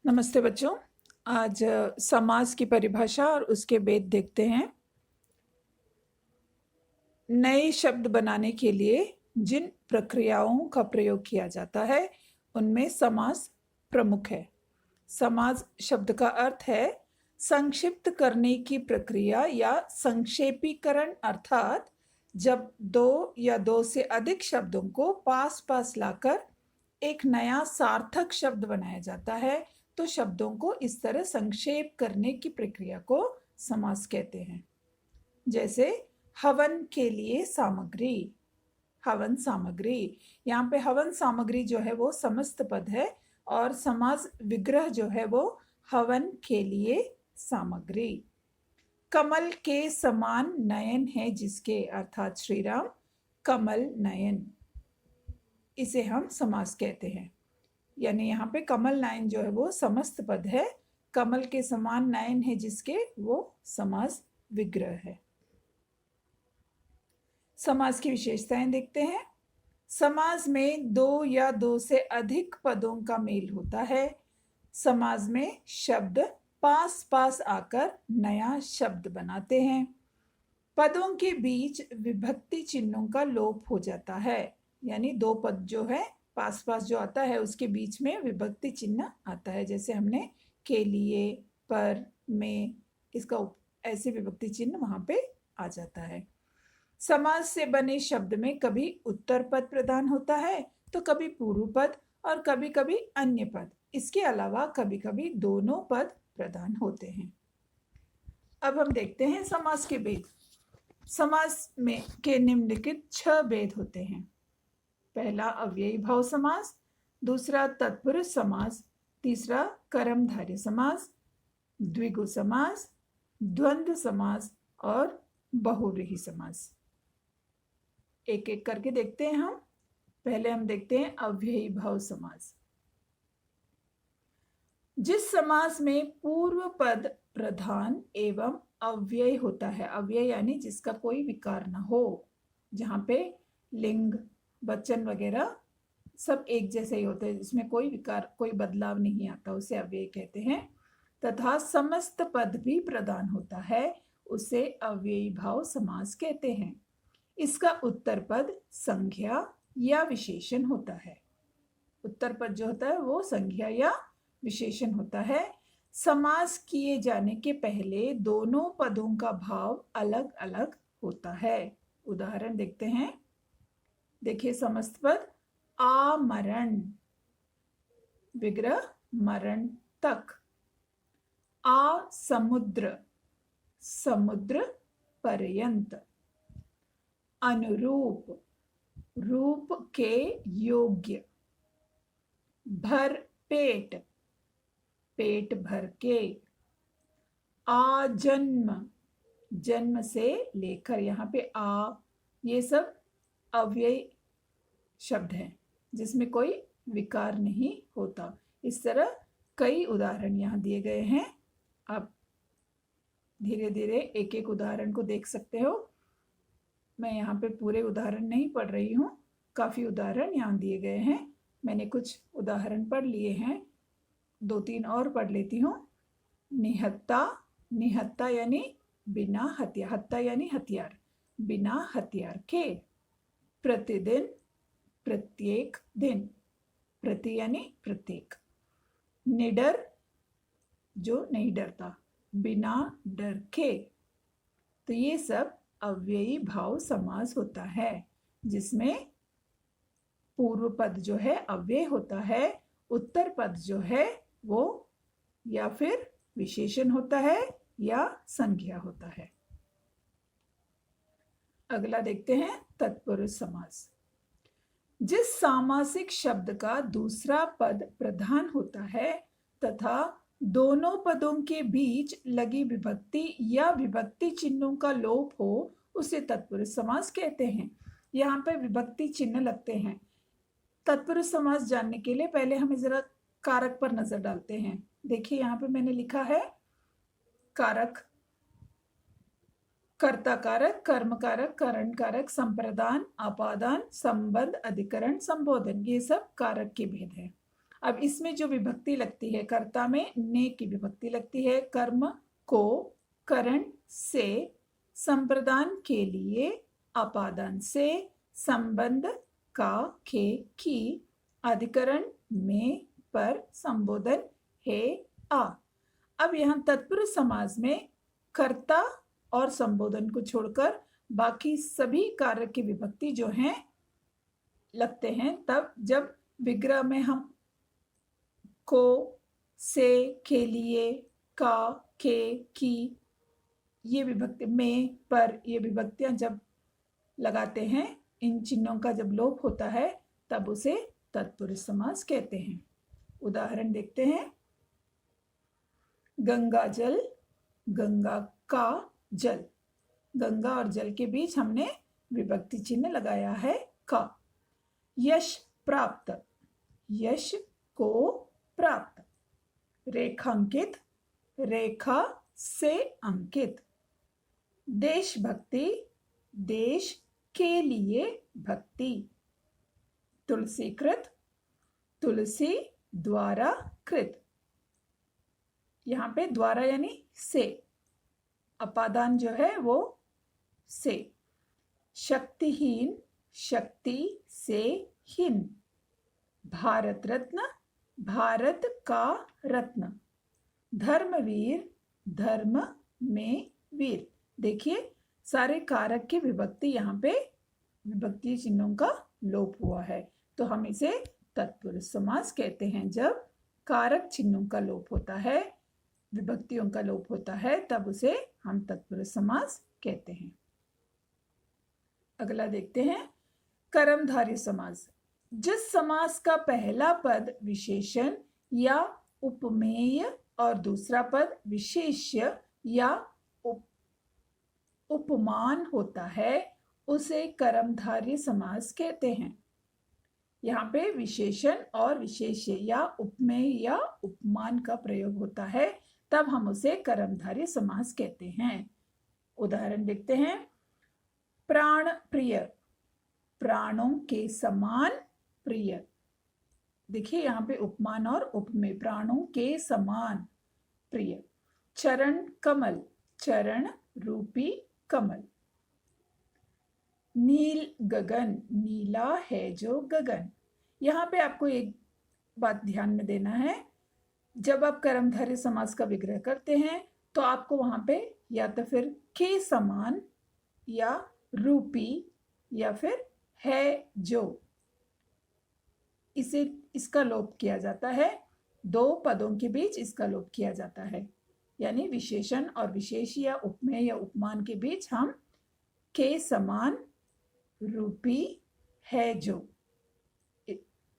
नमस्ते बच्चों। आज समास की परिभाषा और उसके भेद देखते हैं। नए शब्द बनाने के लिए जिन प्रक्रियाओं का प्रयोग किया जाता है उनमें समास प्रमुख है। समास शब्द का अर्थ है संक्षिप्त करने की प्रक्रिया या संक्षेपीकरण, अर्थात जब दो या दो से अधिक शब्दों को पास पास लाकर एक नया सार्थक शब्द बनाया जाता है तो शब्दों को इस तरह संक्षेप करने की प्रक्रिया को समास कहते हैं। जैसे हवन के लिए सामग्री, हवन सामग्री। यहाँ पे हवन सामग्री जो है वो समस्त पद है और समास विग्रह जो है वो हवन के लिए सामग्री। कमल के समान नयन है जिसके, अर्थात श्री राम कमल नयन, इसे हम समास कहते हैं। यानी यहाँ पे कमल नयन जो है वो समस्त पद है, कमल के समान नयन है जिसके, वो समास विग्रह है। समास की विशेषताएं देखते हैं। समास में दो या दो से अधिक पदों का मेल होता है। समास में शब्द पास पास आकर नया शब्द बनाते हैं। पदों के बीच विभक्ति चिन्हों का लोप हो जाता है, यानी दो पद जो है पास पास जो आता है उसके बीच में विभक्ति चिन्ह आता है। जैसे हमने के लिए, पर, में, इसका ऐसे विभक्ति चिन्ह वहां पे आ जाता है। समास से बने शब्द में कभी उत्तर पद प्रदान होता है तो कभी पूर्व पद और कभी कभी अन्य पद। इसके अलावा कभी कभी दोनों पद प्रदान होते हैं। अब हम देखते हैं समास के भेद। समास में के निम्नलिखित 6 भेद होते हैं। पहला अव्ययी भाव समास, दूसरा तत्पुरुष समास, तीसरा कर्मधारय समास, द्विगु समास, द्वंद्व समास और बहुव्रीहि समास। एक एक करके देखते हैं हम। पहले हम देखते हैं अव्ययी भाव समास। जिस समास में पूर्व पद प्रधान एवं अव्यय होता है, अव्यय यानी जिसका कोई विकार ना हो, जहाँ पे लिंग वचन वगैरह सब एक जैसे ही होते हैं, जिसमें कोई विकार कोई बदलाव नहीं आता, उसे अव्यय कहते हैं। तथा समस्त पद भी प्रदान होता है, उसे अव्ययी भाव समास कहते हैं। इसका उत्तर पद संज्ञा या विशेषण होता है। उत्तर पद जो होता है वो संज्ञा या विशेषण होता है। समास किए जाने के पहले दोनों पदों का भाव अलग अलग होता है। उदाहरण देखते हैं। देखिए, समस्त पद आमरण, विग्रह मरण तक। आ समुद्र, समुद्र पर्यंत। अनुरूप, रूप के योग्य। भर पेट, पेट भर के। आजन्म, जन्म से लेकर, यहाँ पे आ, ये सब अव्यय शब्द हैं जिसमें कोई विकार नहीं होता। इस तरह कई उदाहरण यहाँ दिए गए हैं। आप धीरे धीरे एक एक उदाहरण को देख सकते हो। मैं यहाँ पे पूरे उदाहरण नहीं पढ़ रही हूँ, काफ़ी उदाहरण यहाँ दिए गए हैं। मैंने कुछ उदाहरण पढ़ लिए हैं, 2-3 और पढ़ लेती हूँ। निहत्ता, निहत्ता यानी बिना हथियार, हत्ता यानी हथियार, बिना हथियार के। प्रतिदिन, प्रत्येक दिन, प्रति यानी प्रत्येक। निडर, जो नहीं डरता, बिना डर के। तो ये सब अव्ययी भाव समास होता है, जिसमें पूर्व पद जो है अव्यय होता है, उत्तर पद जो है वो या फिर विशेषण होता है या संज्ञा होता है। अगला देखते हैं तत्पुरुष समास। जिस सामासिक शब्द का दूसरा पद प्रधान होता है तथा दोनों पदों के बीच लगी विभक्ति या विभक्ति चिन्हों का लोप हो, उसे तत्पुरुष समास कहते हैं। यहाँ पे विभक्ति चिन्ह लगते हैं। तत्पुरुष समास जानने के लिए पहले हमें जरा कारक पर नजर डालते हैं। देखिए, यहाँ पे मैंने लिखा है कारक, कर्ता कारक, कर्म कारक, करण कारक, संप्रदान, अपादान, संबंध, अधिकरण, संबोधन, ये सब कारक के भेद हैं। अब इसमें जो विभक्ति लगती है, कर्ता में ने की विभक्ति लगती है, कर्म को, करण से, संप्रदान के लिए, अपादान से, संबंध का, के, की, अधिकरण में, पर, संबोधन है, आ। अब यहाँ तत्पुरुष समास में कर्ता और संबोधन को छोड़कर बाकी सभी कारक की विभक्ति जो हैं लगते हैं तब जब विग्रह में हम को, से, के लिए, का, के, की, ये विभक्ति में, पर, ये विभक्तियां जब लगाते हैं, इन चिन्हों का जब लोप होता है तब उसे तत्पुरुष समास कहते हैं। उदाहरण देखते हैं। गंगा जल, गंगा का जल, गंगा और जल के बीच हमने विभक्ति चिन्ह लगाया है का। यश प्राप्त, यश को प्राप्त। रेखांकित, रेखा से अंकित। देशभक्ति, देश के लिए भक्ति। तुलसीकृत, तुलसी द्वारा कृत। यहाँ पे द्वारा यानी से, अपादान जो है वो से। शक्तिहीन, शक्ति से हीन। भारत रत्न, भारत का रत्न। धर्मवीर, धर्म में वीर। देखिए सारे कारक की विभक्ति यहाँ पे विभक्ति चिन्हों का लोप हुआ है, तो हम इसे तत्पुरुष समास कहते हैं। जब कारक चिन्हों का लोप होता है, विभक्तियों का लोप होता है, तब उसे हम तत्पुरुष समास कहते हैं। अगला देखते हैं कर्मधारय समास। जिस समास का पहला पद विशेषण या उपमेय और दूसरा पद विशेष्य या उपमान होता है उसे कर्मधारय समास कहते हैं। यहाँ पे विशेषण और विशेष्य या उपमेय या उपमान का प्रयोग होता है, तब हम उसे कर्मधारय समास कहते हैं। उदाहरण देखते हैं। प्राण प्रिय, प्राणों के समान प्रिय। देखिए यहाँ पे उपमान और उपमेय, प्राणों के समान प्रिय। चरण कमल, चरण रूपी कमल। नील गगन, नीला है जो गगन। यहाँ पे आपको एक बात ध्यान में देना है, जब आप कर्मधारय समास का विग्रह करते हैं तो आपको वहां पे या तो फिर के समान या रूपी या फिर है जो, इसका लोप किया जाता है। दो पदों के बीच इसका लोप किया जाता है, यानी विशेषण और विशेष या उपमेय या उपमान के बीच हम के समान, रूपी, है जो,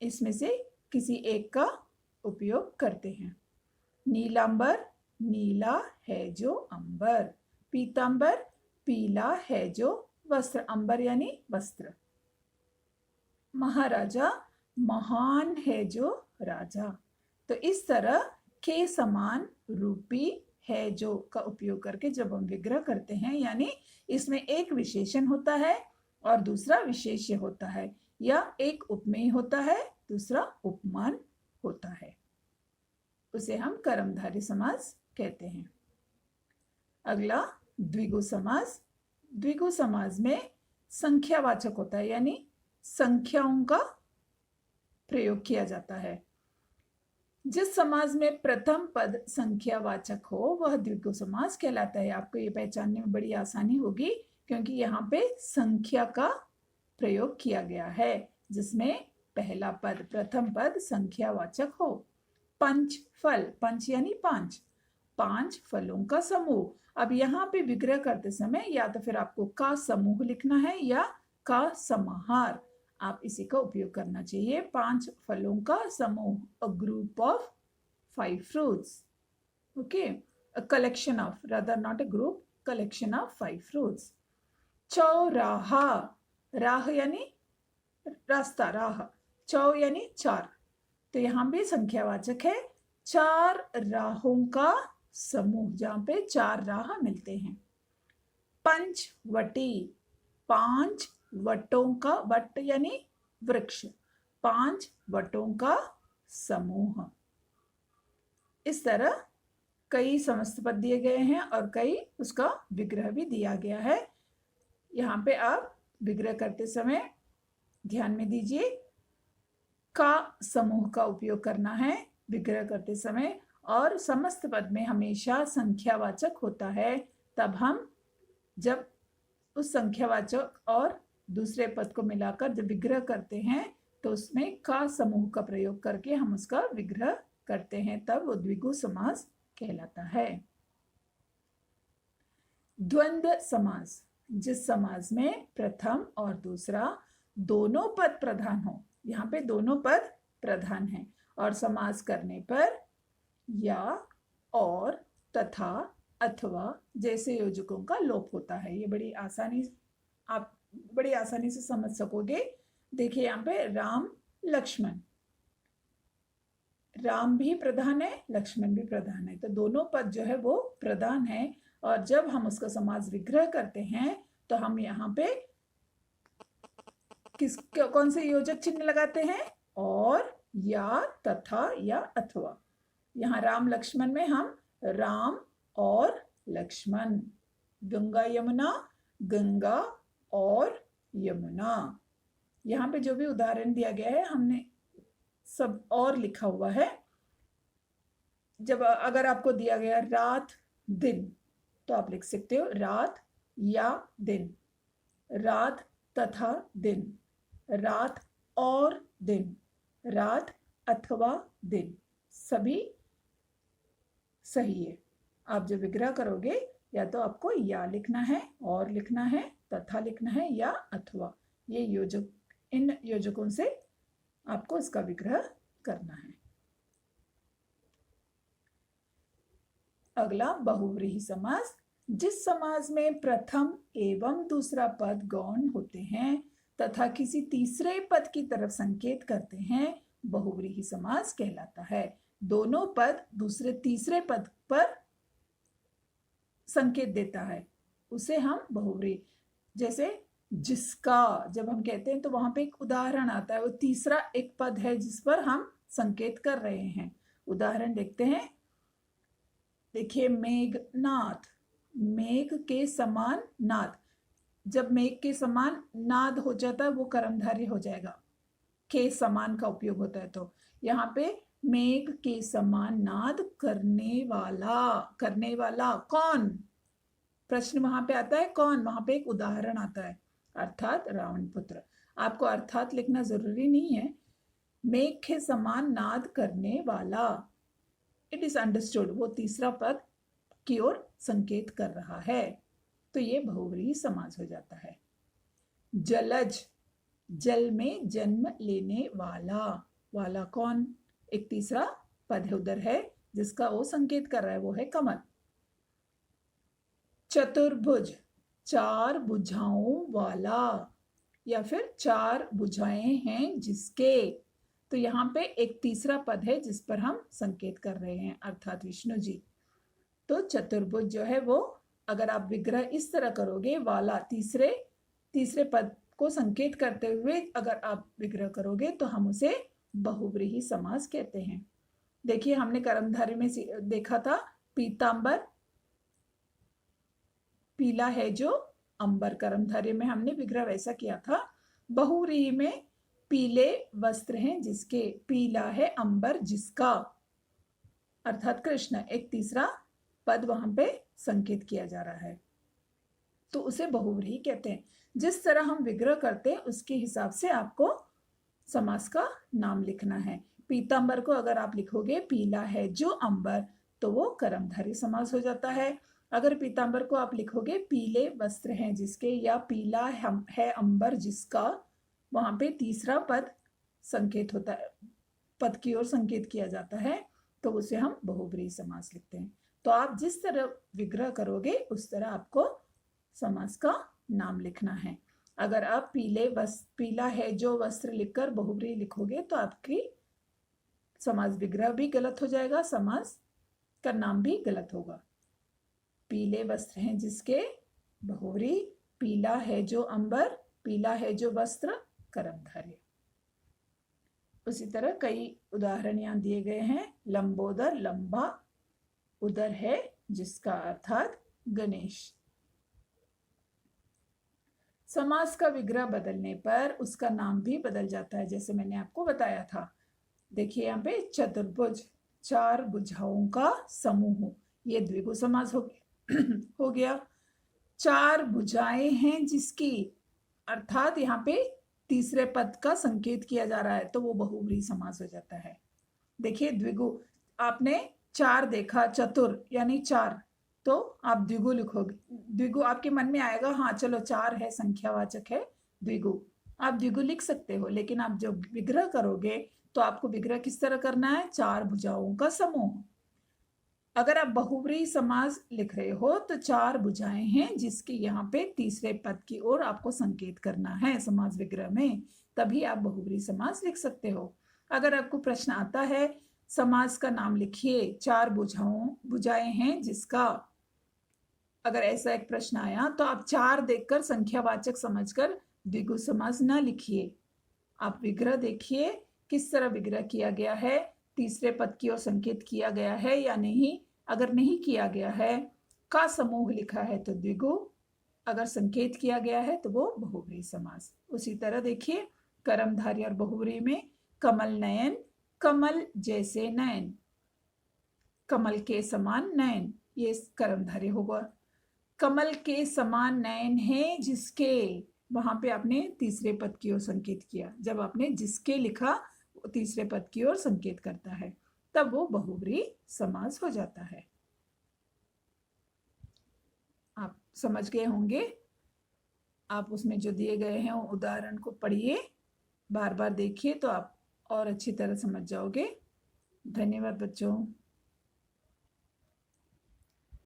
इसमें से किसी एक का उपयोग करते हैं। नीलांबर, नीला है जो अंबर। पीतांबर, पीला है जो वस्त्र, अंबर यानी वस्त्र। महाराजा, महान है जो राजा। तो इस तरह के समान, रूपी, है जो का उपयोग करके जब हम विग्रह करते हैं, यानी इसमें एक विशेषण होता है और दूसरा विशेष्य होता है, या एक उपमेय होता है, दूसरा उपमान होता है, उसे हम कर्मधारय समास कहते हैं। अगला द्विगु समास। द्विगु समास में संख्यावाचक होता है, यानी संख्याओं का प्रयोग किया जाता है। जिस समास में प्रथम पद संख्यावाचक हो वह द्विगु समास कहलाता है। आपको ये पहचानने में बड़ी आसानी होगी क्योंकि यहाँ पे संख्या का प्रयोग किया गया है, जिसमें पहला पद, प्रथम पद संख्यावाचक हो। पंच फल, पंच यानी पांच, पांच फलों का समूह। अब यहाँ पे विग्रह करते समय या तो फिर आपको का समूह लिखना है या का समाहार, आप इसी का उपयोग करना चाहिए। पांच फलों का समूह, a group of 5 fruits, okay, a collection of, rather not a group, collection of 5 fruits। चौराहा, राह यानी रास्ता, राह, चौ यानी चार, तो यहाँ भी संख्यावाचक है। चार राहों का समूह, जहाँ पे चार राह मिलते हैं। पंचवटी, पांच वटों का, वट यानी वृक्ष, पांच वटों का समूह। इस तरह कई समस्त पद दिए गए हैं और कई उसका विग्रह भी दिया गया है। यहाँ पे आप विग्रह करते समय ध्यान में दीजिए, का समूह का उपयोग करना है विग्रह करते समय, और समस्त पद में हमेशा संख्यावाचक होता है। तब हम जब उस संख्यावाचक और दूसरे पद को मिलाकर जब विग्रह करते हैं तो उसमें का समूह का प्रयोग करके हम उसका विग्रह करते हैं, तब वो द्विगु समास कहलाता है। द्वंद्व समास, जिस समास में प्रथम और दूसरा दोनों पद प्रधान हो। यहाँ पे दोनों पद प्रधान हैं और समास करने पर या, और, तथा, अथवा जैसे योजकों का लोप होता है। ये आप बड़ी आसानी से समझ सकोगे। देखिए यहाँ पे राम लक्ष्मण, राम भी प्रधान है, लक्ष्मण भी प्रधान है, तो दोनों पद जो है वो प्रधान है। और जब हम उसका समास विग्रह करते हैं तो हम यहाँ पे कौन से योजक चिन्ह लगाते हैं? और, या, तथा या अथवा। यहाँ राम लक्ष्मण में हम राम और लक्ष्मण, गंगा यमुना, गंगा और यमुना। यहाँ पे जो भी उदाहरण दिया गया है हमने सब और लिखा हुआ है। जब अगर आपको दिया गया रात दिन तो आप लिख सकते हो रात या दिन, रात तथा दिन, रात और दिन, रात अथवा दिन, सभी सही है। आप जब विग्रह करोगे या तो आपको या लिखना है, और लिखना है, तथा लिखना है या अथवा। ये योजक, इन योजकों से आपको इसका विग्रह करना है। अगला बहुव्रीहि समास, जिस समास में प्रथम एवं दूसरा पद गौण होते हैं तथा किसी तीसरे पद की तरफ संकेत करते हैं, बहुव्रीहि समास कहलाता है। दोनों पद दूसरे तीसरे पद पर संकेत देता है, उसे हम बहुव्रीहि, जैसे जिसका जब हम कहते हैं तो वहां पे एक उदाहरण आता है, वो तीसरा एक पद है जिस पर हम संकेत कर रहे हैं। उदाहरण देखते हैं। देखिए मेघनाथ, मेघ के समान नाद, जब मेघ के समान नाद हो जाता है वो कर्मधारय हो जाएगा, के समान का उपयोग होता है। तो यहाँ पे मेघ के समान नाद करने वाला कौन, प्रश्न वहां पे आता है कौन, वहां पे एक उदाहरण आता है, अर्थात रावण पुत्र। आपको अर्थात लिखना जरूरी नहीं है। मेघ के समान नाद करने वाला, इट इज अंडरस्टूड, वो तीसरा पद की ओर संकेत कर रहा है, तो ये बहुव्रीहि समास हो जाता है। जलज, जल में जन्म लेने वाला कौन, एक तीसरा पद उधर है जिसका वो संकेत कर रहा है, वो है कमल। चतुर्भुज, चार भुजाओं वाला, या फिर चार भुजाएं हैं जिसके, तो यहाँ पे एक तीसरा पद है जिस पर हम संकेत कर रहे हैं, अर्थात विष्णु जी। तो चतुर्भुज जो है वो, अगर आप विग्रह इस तरह करोगे, वाला तीसरे पद को संकेत करते हुए अगर आप विग्रह करोगे तो हम उसे बहुव्रीहि समास कहते हैं। देखिए हमने कर्मधारय में देखा था, पीतांबर, पीला है जो अंबर, कर्मधारय में हमने विग्रह वैसा किया था। बहुव्रीहि में पीले वस्त्र हैं जिसके, पीला है अंबर जिसका, अर्थात कृष्ण, एक तीसरा पद वहां पे संकेत किया जा रहा है, तो उसे बहुव्रीहि कहते हैं। जिस तरह हम विग्रह करते हैं उसके हिसाब से आपको समास का नाम लिखना है। पीतांबर को अगर आप लिखोगे पीला है जो अंबर, तो वो कर्मधारय समास हो जाता है। अगर पीतांबर को आप लिखोगे पीले वस्त्र हैं जिसके, या पीला है अंबर जिसका, वहां पे तीसरा पद संकेत होता है, पद की ओर संकेत किया जाता है, तो उसे हम बहुव्रीहि समास लिखते हैं। तो आप जिस तरह विग्रह करोगे उस तरह आपको समास का नाम लिखना है। अगर आप पीला है जो वस्त्र लिखकर बहुव्रीहि लिखोगे तो आपकी समास विग्रह भी गलत हो जाएगा, समास का नाम भी गलत होगा। पीले वस्त्र हैं जिसके, बहुव्रीहि, पीला है जो अंबर, पीला है जो वस्त्र, कर्मधारय। उसी तरह कई उदाहरण यहाँ दिए गए हैं। लंबोदर, लंबा उदर है जिसका अर्थात गणेश। समास का विग्रह बदलने पर उसका नाम भी बदल जाता है, जैसे मैंने आपको बताया था। देखिए यहाँ पे चतुर्भुज, चार भुजाओं का समूह, ये द्विगु समास हो गया। चार भुजाएं हैं जिसकी, अर्थात यहाँ पे तीसरे पद का संकेत किया जा रहा है, तो वो बहुव्रीहि समास हो जाता है। देखिए द्विगु, आपने चार देखा, चतुर यानी चार, तो आप द्विगु लिखोगे। द्विगु आपके मन में आएगा, हाँ चलो चार है, संख्यावाचक है, द्विगु, आप द्विगु लिख सकते हो। लेकिन आप जब विग्रह करोगे तो आपको विग्रह किस तरह करना है? चार भुजाओं का समूह। अगर आप बहुव्रीहि समास लिख रहे हो तो चार भुजाएं हैं जिसके यहाँ पे तीसरे पद की ओर आपको संकेत करना है समास विग्रह में, तभी आप बहुव्रीहि समास लिख सकते हो। अगर आपको प्रश्न आता है समास का नाम लिखिए, चार भुजाएं हैं जिसका, अगर ऐसा एक प्रश्न आया तो आप चार देखकर संख्यावाचक समझकर द्विगु समास ना लिखिए। आप विग्रह देखिए किस तरह विग्रह किया गया है, तीसरे पद की ओर संकेत किया गया है या नहीं। अगर नहीं किया गया है, का समूह लिखा है तो द्विगु, अगर संकेत किया गया है तो वो बहुव्रीहि समास। उसी तरह देखिए कर्मधारय और बहुव्रीहि में कमल नयन, कमल जैसे नयन, कमल के समान नयन, ये कर्मधारय होगा। कमल के समान नयन है जिसके, वहां पे आपने तीसरे पद की ओर संकेत किया। जब आपने जिसके लिखा, वो तीसरे पद की ओर संकेत करता है, तब वो बहुव्रीहि समास हो जाता है। आप समझ गए होंगे। आप उसमें जो दिए गए हैं वो उदाहरण को पढ़िए, बार बार देखिए, तो आप और अच्छी तरह समझ जाओगे। धन्यवाद बच्चों।